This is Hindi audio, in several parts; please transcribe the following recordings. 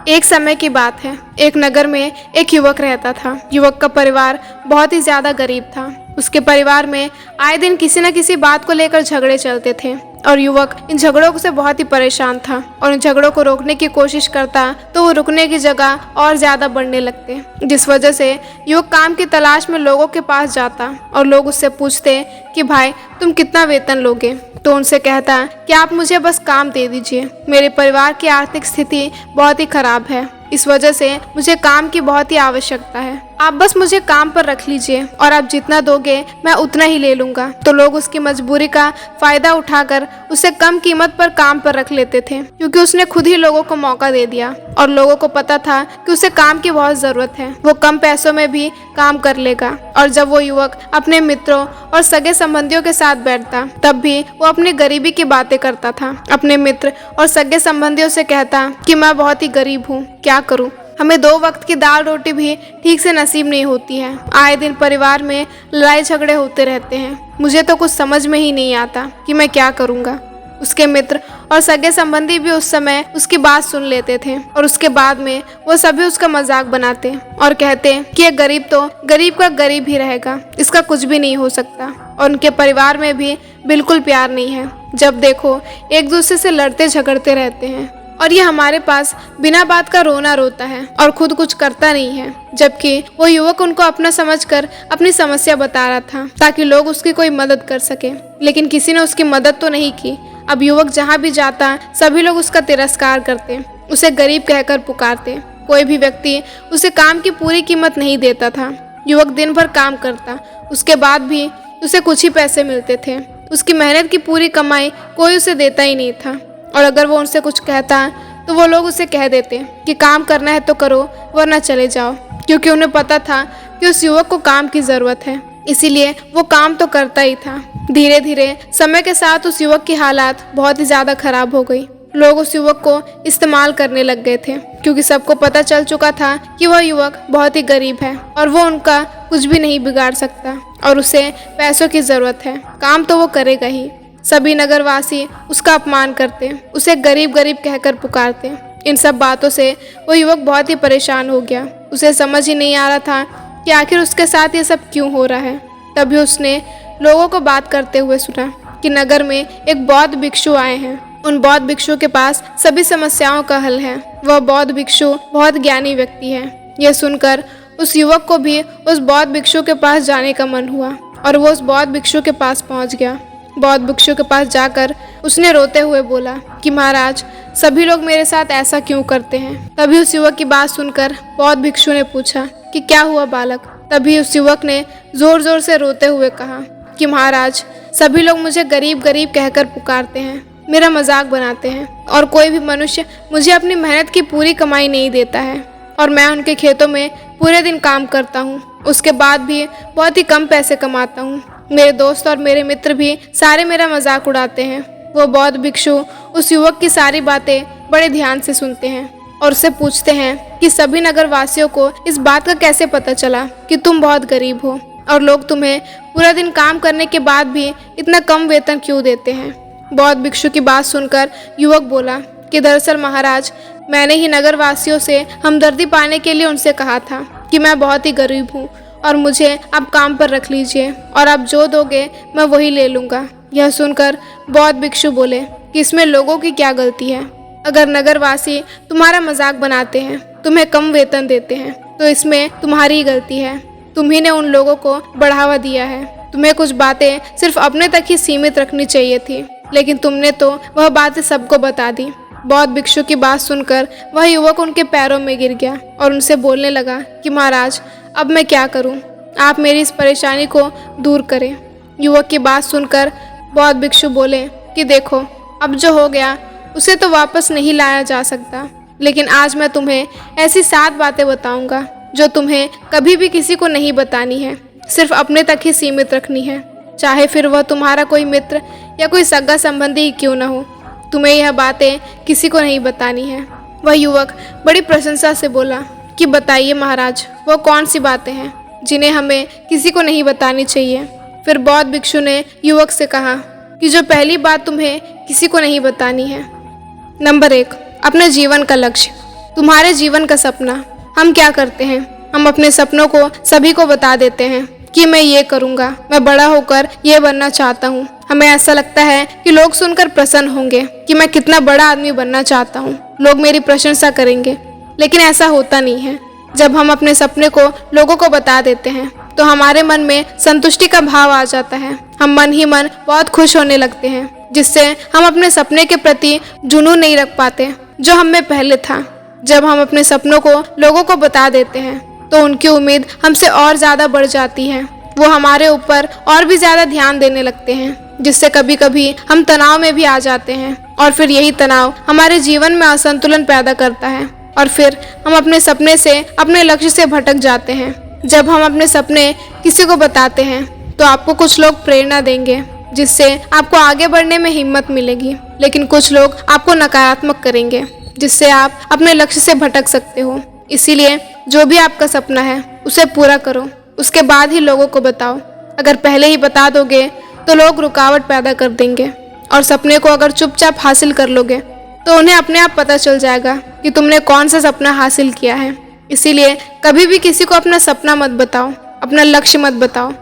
एक समय की बात है। एक नगर में एक युवक रहता था। युवक का परिवार बहुत ही ज्यादा गरीब था। उसके परिवार में आए दिन किसी न किसी बात को लेकर झगड़े चलते थे और युवक इन झगड़ों से बहुत ही परेशान था और इन झगड़ों को रोकने की कोशिश करता तो वो रुकने की जगह और ज्यादा बढ़ने लगते, जिस वजह से युवक काम की तलाश में लोगों के पास जाता और लोग उससे पूछते कि भाई तुम कितना वेतन लोगे, तो उनसे कहता कि आप मुझे बस काम दे दीजिए, मेरे परिवार की आर्थिक स्थिति बहुत ही खराब है, इस वजह से मुझे काम की बहुत ही आवश्यकता है, आप बस मुझे काम पर रख लीजिए और आप जितना दोगे मैं उतना ही ले लूंगा। तो लोग उसकी मजबूरी का फायदा उठाकर उसे कम कीमत पर काम पर रख लेते थे, क्योंकि उसने खुद ही लोगों को मौका दे दिया और लोगों को पता था कि उसे काम की बहुत जरूरत है, वो कम पैसों में भी काम कर लेगा। और जब वो युवक अपने मित्रों और सगे संबंधियों के साथ बैठता तब भी वो अपनी गरीबी की बातें करता था। अपने मित्र और सगे संबंधियों से कहता कि मैं बहुत ही गरीब हूँ, क्या करूँ, हमें 2 वक्त की दाल रोटी भी ठीक से नसीब नहीं होती है, आए दिन परिवार में लड़ाई झगड़े होते रहते हैं, मुझे तो कुछ समझ में ही नहीं आता कि मैं क्या करूँगा। उसके मित्र और सगे संबंधी भी उस समय उसकी बात सुन लेते थे और उसके बाद में वो सभी उसका मजाक बनाते और कहते कि ये गरीब तो गरीब का गरीब ही रहेगा, इसका कुछ भी नहीं हो सकता। और उनके परिवार में भी बिल्कुल प्यार नहीं है, जब देखो एक दूसरे से लड़ते झगड़ते रहते हैं और ये हमारे पास बिना बात का रोना रोता है और खुद कुछ करता नहीं है। जबकि वो युवक उनको अपना समझकर अपनी समस्या बता रहा था ताकि लोग उसकी कोई मदद कर सके, लेकिन किसी ने उसकी मदद तो नहीं की। अब युवक जहाँ भी जाता सभी लोग उसका तिरस्कार करते, उसे गरीब कहकर पुकारते, कोई भी व्यक्ति उसे काम की पूरी कीमत नहीं देता था। युवक दिन भर काम करता, उसके बाद भी उसे कुछ ही पैसे मिलते थे, उसकी मेहनत की पूरी कमाई कोई उसे देता ही नहीं था। और अगर वो उनसे कुछ कहता तो वो लोग उसे कह देते कि काम करना है तो करो वरना चले जाओ, क्योंकि उन्हें पता था कि उस युवक को काम की ज़रूरत है, इसीलिए वो काम तो करता ही था। धीरे धीरे समय के साथ उस युवक की हालात बहुत ही ज़्यादा खराब हो गई। लोग उस युवक को इस्तेमाल करने लग गए थे, क्योंकि सबको पता चल चुका था कि वह युवक बहुत ही गरीब है और वो उनका कुछ भी नहीं बिगाड़ सकता और उसे पैसों की ज़रूरत है, काम तो वो करेगा ही। सभी नगरवासी उसका अपमान करते, उसे गरीब गरीब कहकर पुकारते। इन सब बातों से वो युवक बहुत ही परेशान हो गया, उसे समझ ही नहीं आ रहा था कि आखिर उसके साथ ये सब क्यों हो रहा है। तभी उसने लोगों को बात करते हुए सुना कि नगर में एक बौद्ध भिक्षु आए हैं, उन बौद्ध भिक्षु के पास सभी समस्याओं का हल है, वह बौद्ध भिक्षु बहुत ज्ञानी व्यक्ति है। यह सुनकर उस युवक को भी उस बौद्ध भिक्षु के पास जाने का मन हुआ और वो उस बौद्ध भिक्षु के पास पहुंच गया। बौद्ध भिक्षु के पास जाकर उसने रोते हुए बोला कि महाराज, सभी लोग मेरे साथ ऐसा क्यों करते हैं। तभी उस युवक की बात सुनकर बौद्ध भिक्षु ने पूछा कि क्या हुआ बालक। तभी उस युवक ने जोर जोर से रोते हुए कहा कि महाराज, सभी लोग मुझे गरीब गरीब कहकर पुकारते हैं, मेरा मजाक बनाते हैं और कोई भी मनुष्य मुझे अपनी मेहनत की पूरी कमाई नहीं देता है और मैं उनके खेतों में पूरे दिन काम करता हूँ, उसके बाद भी बहुत ही कम पैसे कमाता हूँ। मेरे दोस्त और मेरे मित्र भी सारे मेरा मजाक उड़ाते हैं। वो बौद्ध भिक्षु उस युवक की सारी बातें बड़े ध्यान से सुनते हैं और उससे पूछते हैं कि सभी नगरवासियों को इस बात का कैसे पता चला कि तुम बहुत गरीब हो और लोग तुम्हें पूरा दिन काम करने के बाद भी इतना कम वेतन क्यों देते हैं। बौद्ध भिक्षु की बात सुनकर युवक बोला कि दरअसल महाराज, मैंने ही नगरवासियों से हमदर्दी पाने के लिए उनसे कहा था कि मैं बहुत ही गरीब हूँ और मुझे आप काम पर रख लीजिए और आप जो दोगे मैं वही ले लूँगा। यह सुनकर बौद्ध भिक्षु बोले कि इसमें लोगों की क्या गलती है, अगर नगरवासी तुम्हारा मजाक बनाते हैं, तुम्हें कम वेतन देते हैं, तो इसमें तुम्हारी ही गलती है, तुम्ही ने उन लोगों को बढ़ावा दिया है, तुम्हें कुछ बातें सिर्फ अपने तक ही सीमित रखनी चाहिए थी, लेकिन तुमने तो वह बातें सबको बता दी। बौद्ध भिक्षु की बात सुनकर वह युवक उनके पैरों में गिर गया और उनसे बोलने लगा कि महाराज, अब मैं क्या करूं, आप मेरी इस परेशानी को दूर करें। युवक की बात सुनकर बौद्ध भिक्षु बोले कि देखो, अब जो हो गया उसे तो वापस नहीं लाया जा सकता, लेकिन आज मैं तुम्हें ऐसी 7 बातें बताऊंगा जो तुम्हें कभी भी किसी को नहीं बतानी है, सिर्फ अपने तक ही सीमित रखनी है, चाहे फिर वह तुम्हारा कोई मित्र या कोई सगा संबंधी ही क्यों न हो, तुम्हें यह बातें किसी को नहीं बतानी है। वह युवक बड़ी प्रशंसा से बोला कि बताइए महाराज, वो कौन सी बातें हैं जिन्हें हमें किसी को नहीं बतानी चाहिए। फिर बौद्ध भिक्षु ने युवक से कहा कि जो पहली बात तुम्हें किसी को नहीं बतानी है, नंबर 1, अपने जीवन का लक्ष्य। तुम्हारे जीवन का सपना। हम क्या करते हैं, हम अपने सपनों को सभी को बता देते हैं कि मैं ये करूँगा, मैं बड़ा होकर ये बनना चाहता हूँ। हमें ऐसा लगता है कि लोग सुनकर प्रसन्न होंगे कि मैं कितना बड़ा आदमी बनना चाहता हूँ, लोग मेरी प्रशंसा करेंगे। लेकिन ऐसा होता नहीं है। जब हम अपने सपने को लोगों को बता देते हैं तो हमारे मन में संतुष्टि का भाव आ जाता है। हम मन ही मन बहुत खुश होने लगते हैं, जिससे हम अपने सपने के प्रति जुनून नहीं रख पाते जो हम में पहले था। जब हम अपने सपनों को लोगों को बता देते हैं तो उनकी उम्मीद हमसे और ज़्यादा बढ़ जाती है। वो हमारे ऊपर और भी ज़्यादा ध्यान देने लगते हैं, जिससे कभी कभी हम तनाव में भी आ जाते हैं और फिर यही तनाव हमारे जीवन में असंतुलन पैदा करता है और फिर हम अपने सपने से, अपने लक्ष्य से भटक जाते हैं। जब हम अपने सपने किसी को बताते हैं तो आपको कुछ लोग प्रेरणा देंगे, जिससे आपको आगे बढ़ने में हिम्मत मिलेगी, लेकिन कुछ लोग आपको नकारात्मक करेंगे, जिससे आप अपने लक्ष्य से भटक सकते हो। इसीलिए जो भी आपका सपना है उसे पूरा करो, उसके बाद ही लोगों को बताओ। अगर पहले ही बता दोगे तो लोग रुकावट पैदा कर देंगे, और सपने को अगर चुपचाप हासिल कर लोगे तो उन्हें अपने आप पता चल जाएगा कि तुमने कौन सा सपना हासिल किया है। इसीलिए कभी भी किसी को अपना सपना मत बताओ, अपना लक्ष्य मत बताओ।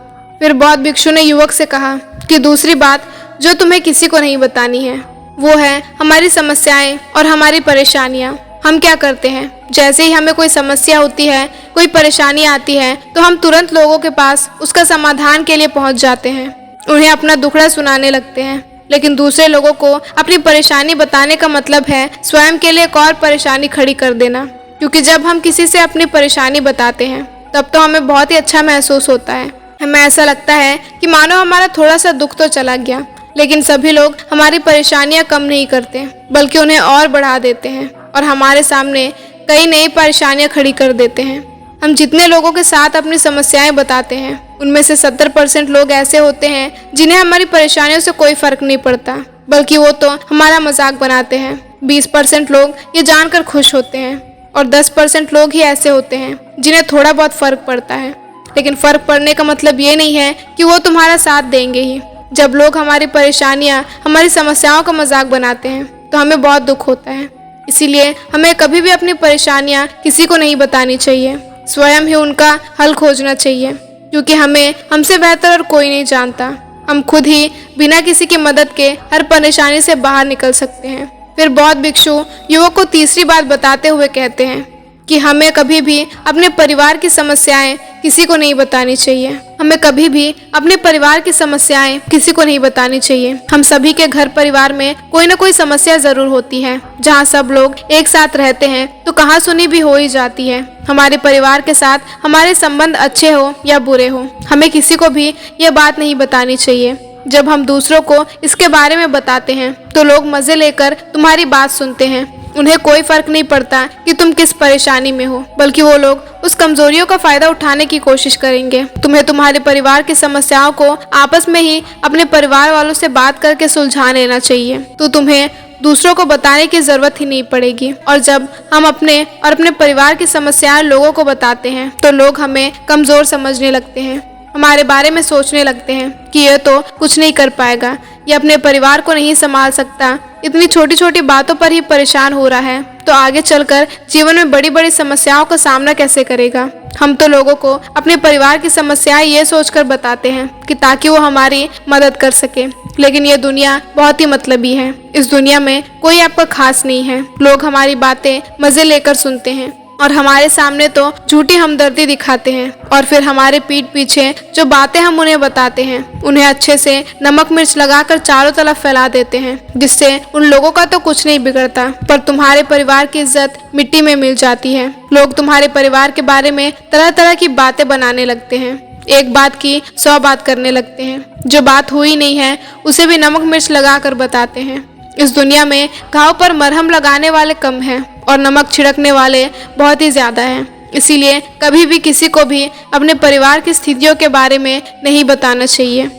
फिर बौद्ध भिक्षु ने युवक से कहा कि दूसरी बात जो तुम्हें किसी को नहीं बतानी है वो है हमारी समस्याएं और हमारी परेशानियां। हम क्या करते हैं, जैसे ही हमें कोई समस्या होती है, कोई परेशानी आती है तो हम तुरंत लोगों के पास उसका समाधान के लिए पहुंच जाते हैं, उन्हें अपना दुखड़ा सुनाने लगते हैं। लेकिन दूसरे लोगों को अपनी परेशानी बताने का मतलब है स्वयं के लिए एक और परेशानी खड़ी कर देना, क्योंकि जब हम किसी से अपनी परेशानी बताते हैं तब तो हमें बहुत ही अच्छा महसूस होता है। हमें ऐसा लगता है कि मानो हमारा थोड़ा सा दुख तो चला गया, लेकिन सभी लोग हमारी परेशानियां कम नहीं करते बल्कि उन्हें और बढ़ा देते हैं और हमारे सामने कई नई परेशानियां खड़ी कर देते हैं। हम जितने लोगों के साथ अपनी समस्याएं बताते हैं उनमें से 70% लोग ऐसे होते हैं जिन्हें हमारी परेशानियों से कोई फर्क नहीं पड़ता, बल्कि वो तो हमारा मजाक बनाते हैं। 20% लोग ये जानकर खुश होते हैं और 10% लोग ही ऐसे होते हैं जिन्हें थोड़ा बहुत फर्क पड़ता है। लेकिन फर्क पड़ने का मतलब ये नहीं है कि वो तुम्हारा साथ देंगे ही। जब लोग हमारी परेशानियां, हमारी समस्याओं का मजाक बनाते हैं तो हमें बहुत दुख होता है। इसीलिए हमें कभी भी अपनी परेशानियां किसी को नहीं बतानी चाहिए, स्वयं ही उनका हल खोजना चाहिए, क्योंकि हमें हमसे बेहतर और कोई नहीं जानता। हम खुद ही बिना किसी की मदद के हर परेशानी से बाहर निकल सकते हैं। फिर बौद्ध भिक्षु युवक को तीसरी बात बताते हुए कहते हैं कि हमें कभी भी अपने परिवार की समस्याएं किसी को नहीं बतानी चाहिए। हमें कभी भी अपने परिवार की समस्याएं किसी को नहीं बतानी चाहिए। हम सभी के घर परिवार में कोई ना कोई समस्या जरूर होती है। जहाँ सब लोग एक साथ रहते हैं तो कहाँ सुनी भी हो ही जाती है। हमारे परिवार के साथ हमारे संबंध अच्छे हो या बुरे हो, हमें किसी को भी यह बात नहीं बतानी चाहिए। जब हम दूसरों को इसके बारे में बताते हैं तो लोग मजे लेकर तुम्हारी बात सुनते हैं। उन्हें कोई फर्क नहीं पड़ता कि तुम किस परेशानी में हो, बल्कि वो लोग उस कमजोरियों का फायदा उठाने की कोशिश करेंगे। तुम्हें तुम्हारे परिवार की समस्याओं को आपस में ही अपने परिवार वालों से बात करके सुलझा लेना चाहिए, तो तुम्हें दूसरों को बताने की जरूरत ही नहीं पड़ेगी। और जब हम अपने और अपने परिवार की समस्याएं लोगों को बताते हैं तो लोग हमें कमजोर समझने लगते हैं, हमारे बारे में सोचने लगते हैं कि यह तो कुछ नहीं कर पाएगा, ये अपने परिवार को नहीं संभाल सकता, इतनी छोटी छोटी बातों पर ही परेशान हो रहा है, तो आगे चलकर जीवन में बड़ी बड़ी समस्याओं का सामना कैसे करेगा। हम तो लोगों को अपने परिवार की समस्याएं ये सोचकर बताते हैं कि ताकि वो हमारी मदद कर सके, लेकिन ये दुनिया बहुत ही मतलबी है। इस दुनिया में कोई आपका खास नहीं है। लोग हमारी बातें मजे लेकर सुनते हैं और हमारे सामने तो झूठी हमदर्दी दिखाते हैं, और फिर हमारे पीठ पीछे जो बातें हम उन्हें बताते हैं उन्हें अच्छे से नमक मिर्च लगाकर चारों तरफ फैला देते हैं, जिससे उन लोगों का तो कुछ नहीं बिगड़ता, पर तुम्हारे परिवार की इज्जत मिट्टी में मिल जाती है। लोग तुम्हारे परिवार के बारे में तरह तरह की बातें बनाने लगते हैं, एक बात की 100 बात करने लगते हैं, जो बात हुई नहीं है उसे भी नमक मिर्च लगाकर बताते हैं। इस दुनिया में घाव पर मरहम लगाने वाले कम हैं और नमक छिड़कने वाले बहुत ही ज्यादा हैं। इसीलिए कभी भी किसी को भी अपने परिवार की स्थितियों के बारे में नहीं बताना चाहिए।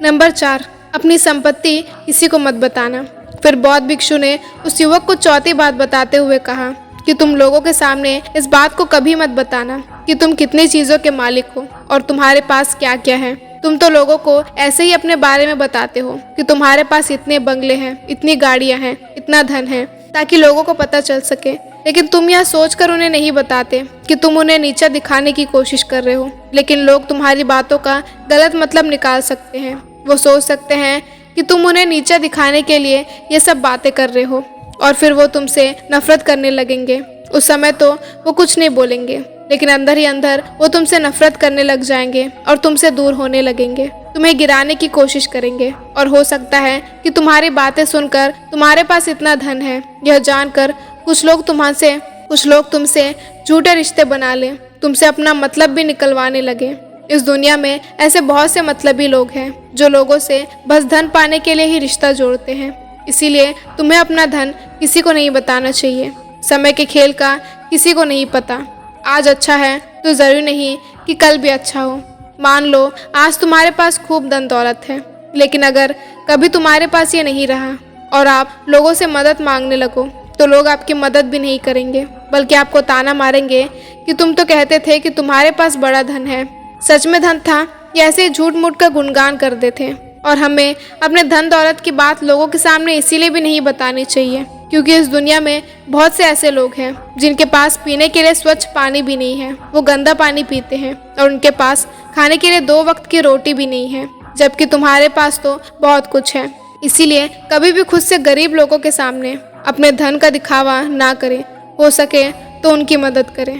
नंबर 4, अपनी संपत्ति किसी को मत बताना। फिर बौद्ध भिक्षु ने उस युवक को चौथी बात बताते हुए कहा कि तुम लोगों के सामने इस बात को कभी मत बताना कि तुम कितनी चीजों के मालिक हो और तुम्हारे पास क्या क्या है। तुम तो लोगों को ऐसे ही अपने बारे में बताते हो कि तुम्हारे पास इतने बंगले हैं, इतनी गाड़ियां हैं, इतना धन है, ताकि लोगों को पता चल सके। लेकिन तुम यह सोचकर उन्हें नहीं बताते कि तुम उन्हें नीचा दिखाने की कोशिश कर रहे हो। लेकिन लोग तुम्हारी बातों का गलत मतलब निकाल सकते हैं। वो सोच सकते हैं कि तुम उन्हें नीचा दिखाने के लिए ये सब बातें कर रहे हो और फिर वो तुमसे नफरत करने लगेंगे। उस समय तो वो कुछ नहीं बोलेंगे, लेकिन अंदर ही अंदर वो तुमसे नफरत करने लग जाएंगे और तुमसे दूर होने लगेंगे। तुम्हें गिराने की कोशिश करेंगे और हो सकता है कि तुम्हारी बातें सुनकर तुम्हारे पास इतना धन है यह जानकर कुछ लोग तुमसे झूठे रिश्ते बना लें, तुमसे अपना मतलब भी निकलवाने लगे। इस दुनिया में ऐसे बहुत से मतलबी लोग हैं जो लोगों से बस धन पाने के लिए ही रिश्ता जोड़ते हैं। इसीलिए तुम्हें अपना धन किसी को नहीं बताना चाहिए। समय के खेल का किसी को नहीं पता। आज अच्छा है तो ज़रूरी नहीं कि कल भी अच्छा हो। मान लो आज तुम्हारे पास खूब धन दौलत है, लेकिन अगर कभी तुम्हारे पास ये नहीं रहा और आप लोगों से मदद मांगने लगो तो लोग आपकी मदद भी नहीं करेंगे, बल्कि आपको ताना मारेंगे कि तुम तो कहते थे कि तुम्हारे पास बड़ा धन है। सच में धन था या ऐसे ही झूठ मूठ का गुणगान करते थे। और हमें अपने धन दौलत की बात लोगों के सामने इसीलिए भी नहीं बतानी चाहिए क्योंकि इस दुनिया में बहुत से ऐसे लोग हैं जिनके पास पीने के लिए स्वच्छ पानी भी नहीं है। वो गंदा पानी पीते हैं और उनके पास खाने के लिए 2 वक्त की रोटी भी नहीं है, जबकि तुम्हारे पास तो बहुत कुछ है। इसीलिए कभी भी खुद से गरीब लोगों के सामने अपने धन का दिखावा ना करें। हो सके तो उनकी मदद करें।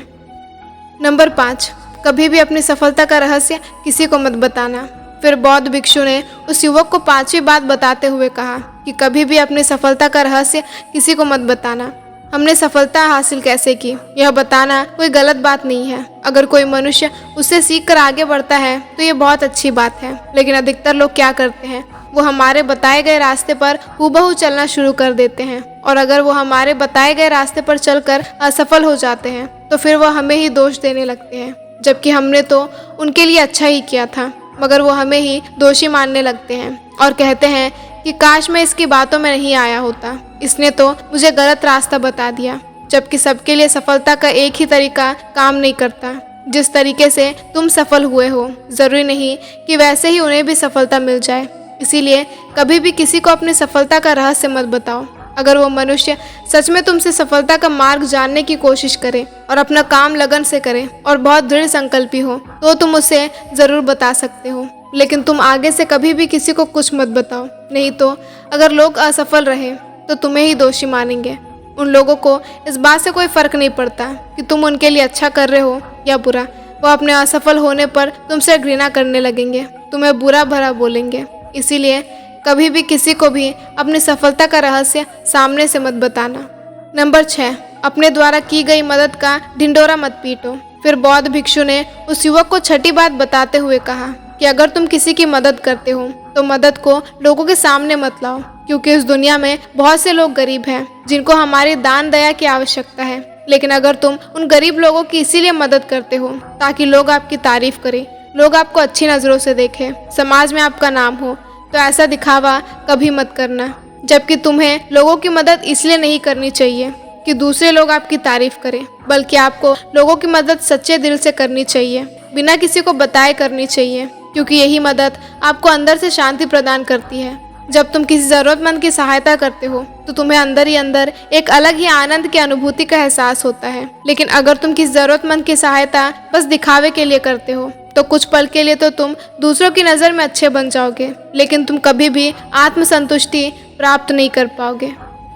नंबर 5, कभी भी अपनी सफलता का रहस्य किसी को मत बताना। फिर बौद्ध भिक्षु ने उस युवक को 5वीं बात बताते हुए कहा कि कभी भी अपनी सफलता का रहस्य किसी को मत बताना। हमने सफलता हासिल कैसे की यह बताना कोई गलत बात नहीं है। अगर कोई मनुष्य उससे सीखकर आगे बढ़ता है तो ये बहुत अच्छी बात है। लेकिन अधिकतर लोग क्या करते हैं, वो हमारे बताए गए रास्ते पर हूबहू चलना शुरू कर देते हैं और अगर वो हमारे बताए गए रास्ते पर चलकर असफल हो जाते हैं तो फिर वो हमें ही दोष देने लगते हैं, जबकि हमने तो उनके लिए अच्छा ही किया था। मगर वो हमें ही दोषी मानने लगते हैं और कहते हैं कि काश मैं इसकी बातों में नहीं आया होता, इसने तो मुझे गलत रास्ता बता दिया। जबकि सबके लिए सफलता का एक ही तरीका काम नहीं करता। जिस तरीके से तुम सफल हुए हो ज़रूरी नहीं कि वैसे ही उन्हें भी सफलता मिल जाए। इसीलिए कभी भी किसी को अपनी सफलता का रहस्य मत बताओ। अगर वो मनुष्य सच में तुमसे सफलता का मार्ग जानने की कोशिश करे और अपना काम लगन से करे और बहुत दृढ़ संकल्पी हो तो तुम उसे ज़रूर बता सकते हो। लेकिन तुम आगे से कभी भी किसी को कुछ मत बताओ, नहीं तो अगर लोग असफल रहे तो तुम्हें ही दोषी मानेंगे। उन लोगों को इस बात से कोई फ़र्क नहीं पड़ता कि तुम उनके लिए अच्छा कर रहे हो या बुरा। वो अपने असफल होने पर तुमसे घृणा करने लगेंगे, तुम्हें बुरा भला बोलेंगे। इसीलिए कभी भी किसी को भी अपनी सफलता का रहस्य सामने से मत बताना। नंबर 6, अपने द्वारा की गई मदद का ढिंढोरा मत पीटो। फिर बौद्ध भिक्षु ने उस युवक को 6ठी बात बताते हुए कहा कि अगर तुम किसी की मदद करते हो तो मदद को लोगों के सामने मत लाओ, क्योंकि इस दुनिया में बहुत से लोग गरीब हैं जिनको हमारी दान दया की आवश्यकता है। लेकिन अगर तुम उन गरीब लोगों की इसीलिए मदद करते हो ताकि लोग आपकी तारीफ करें, लोग आपको अच्छी नज़रों से देखें, समाज में आपका नाम हो, तो ऐसा दिखावा कभी मत करना। जबकि तुम्हें लोगों की मदद इसलिए नहीं करनी चाहिए कि दूसरे लोग आपकी तारीफ करें, बल्कि आपको लोगों की मदद सच्चे दिल से करनी चाहिए, बिना किसी को बताए करनी चाहिए, क्योंकि यही मदद आपको अंदर से शांति प्रदान करती है। जब तुम किसी ज़रूरतमंद की सहायता करते हो तो तुम्हें अंदर ही अंदर एक अलग ही आनंद की अनुभूति का एहसास होता है। लेकिन अगर तुम किसी ज़रूरतमंद की सहायता बस दिखावे के लिए करते हो तो कुछ पल के लिए तो तुम दूसरों की नज़र में अच्छे बन जाओगे, लेकिन तुम कभी भी आत्मसंतुष्टि प्राप्त नहीं कर पाओगे।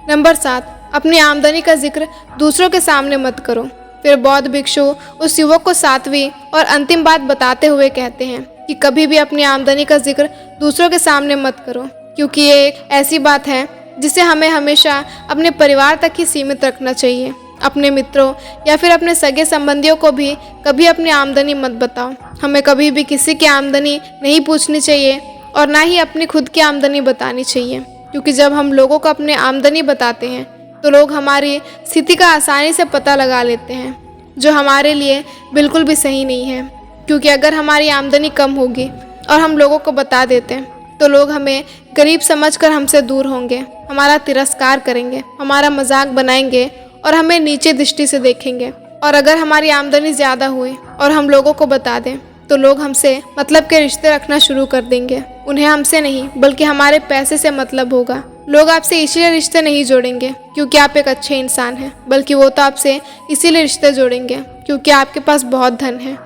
नंबर 7, अपनी आमदनी का जिक्र दूसरों के सामने मत करो। फिर बौद्ध भिक्षु उस युवक को 7वीं और अंतिम बात बताते हुए कहते हैं कि कभी भी अपनी आमदनी का जिक्र दूसरों के सामने मत करो, क्योंकि ये एक ऐसी बात है जिसे हमें हमेशा अपने परिवार तक ही सीमित रखना चाहिए। अपने मित्रों या फिर अपने सगे संबंधियों को भी कभी अपनी आमदनी मत बताओ। हमें कभी भी किसी की आमदनी नहीं पूछनी चाहिए और ना ही अपनी खुद की आमदनी बतानी चाहिए, क्योंकि जब हम लोगों को अपनी आमदनी बताते हैं तो लोग हमारी स्थिति का आसानी से पता लगा लेते हैं, जो हमारे लिए बिल्कुल भी सही नहीं है। क्योंकि अगर हमारी आमदनी कम होगी और हम लोगों को बता देते हैं तो लोग हमें गरीब समझकर हमसे दूर होंगे, हमारा तिरस्कार करेंगे, हमारा मजाक बनाएंगे और हमें नीचे दृष्टि से देखेंगे। और अगर हमारी आमदनी ज़्यादा हुई और हम लोगों को बता दें तो लोग हमसे मतलब के रिश्ते रखना शुरू कर देंगे। उन्हें हमसे नहीं बल्कि हमारे पैसे से मतलब होगा। लोग आपसे इसीलिए रिश्ते नहीं जोड़ेंगे क्योंकि आप एक अच्छे इंसान हैं, बल्कि वो तो आपसे इसीलिए रिश्ते जोड़ेंगे क्योंकि आपके पास बहुत धन है।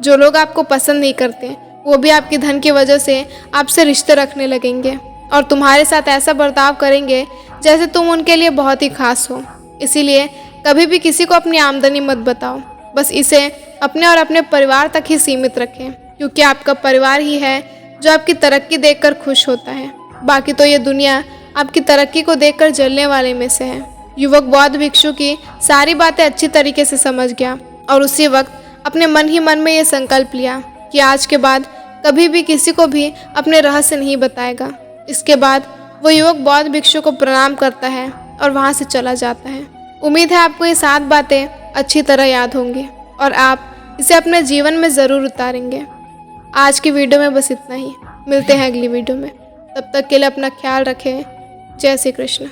जो लोग आपको पसंद नहीं करते वो भी आपकी धन की वजह से आपसे रिश्ते रखने लगेंगे और तुम्हारे साथ ऐसा बर्ताव करेंगे जैसे तुम उनके लिए बहुत ही खास हो। इसीलिए कभी भी किसी को अपनी आमदनी मत बताओ, बस इसे अपने और अपने परिवार तक ही सीमित रखें क्योंकि आपका परिवार ही है जो आपकी तरक्की देखकर खुश होता है। बाकी तो ये दुनिया आपकी तरक्की को देखकर जलने वाले में से है। युवक बौद्ध भिक्षु की सारी बातें अच्छी तरीके से समझ गया और उसी वक्त अपने मन ही मन में ये संकल्प लिया कि आज के बाद कभी भी किसी को भी अपने रहस्य नहीं बताएगा। इसके बाद वो युवक बौद्ध भिक्षु को प्रणाम करता है और वहाँ से चला जाता है। उम्मीद है आपको ये 7 बातें अच्छी तरह याद होंगी और आप इसे अपने जीवन में ज़रूर उतारेंगे। आज की वीडियो में बस इतना ही। मिलते हैं अगली वीडियो में, तब तक के लिए अपना ख्याल रखें। जय श्री कृष्ण।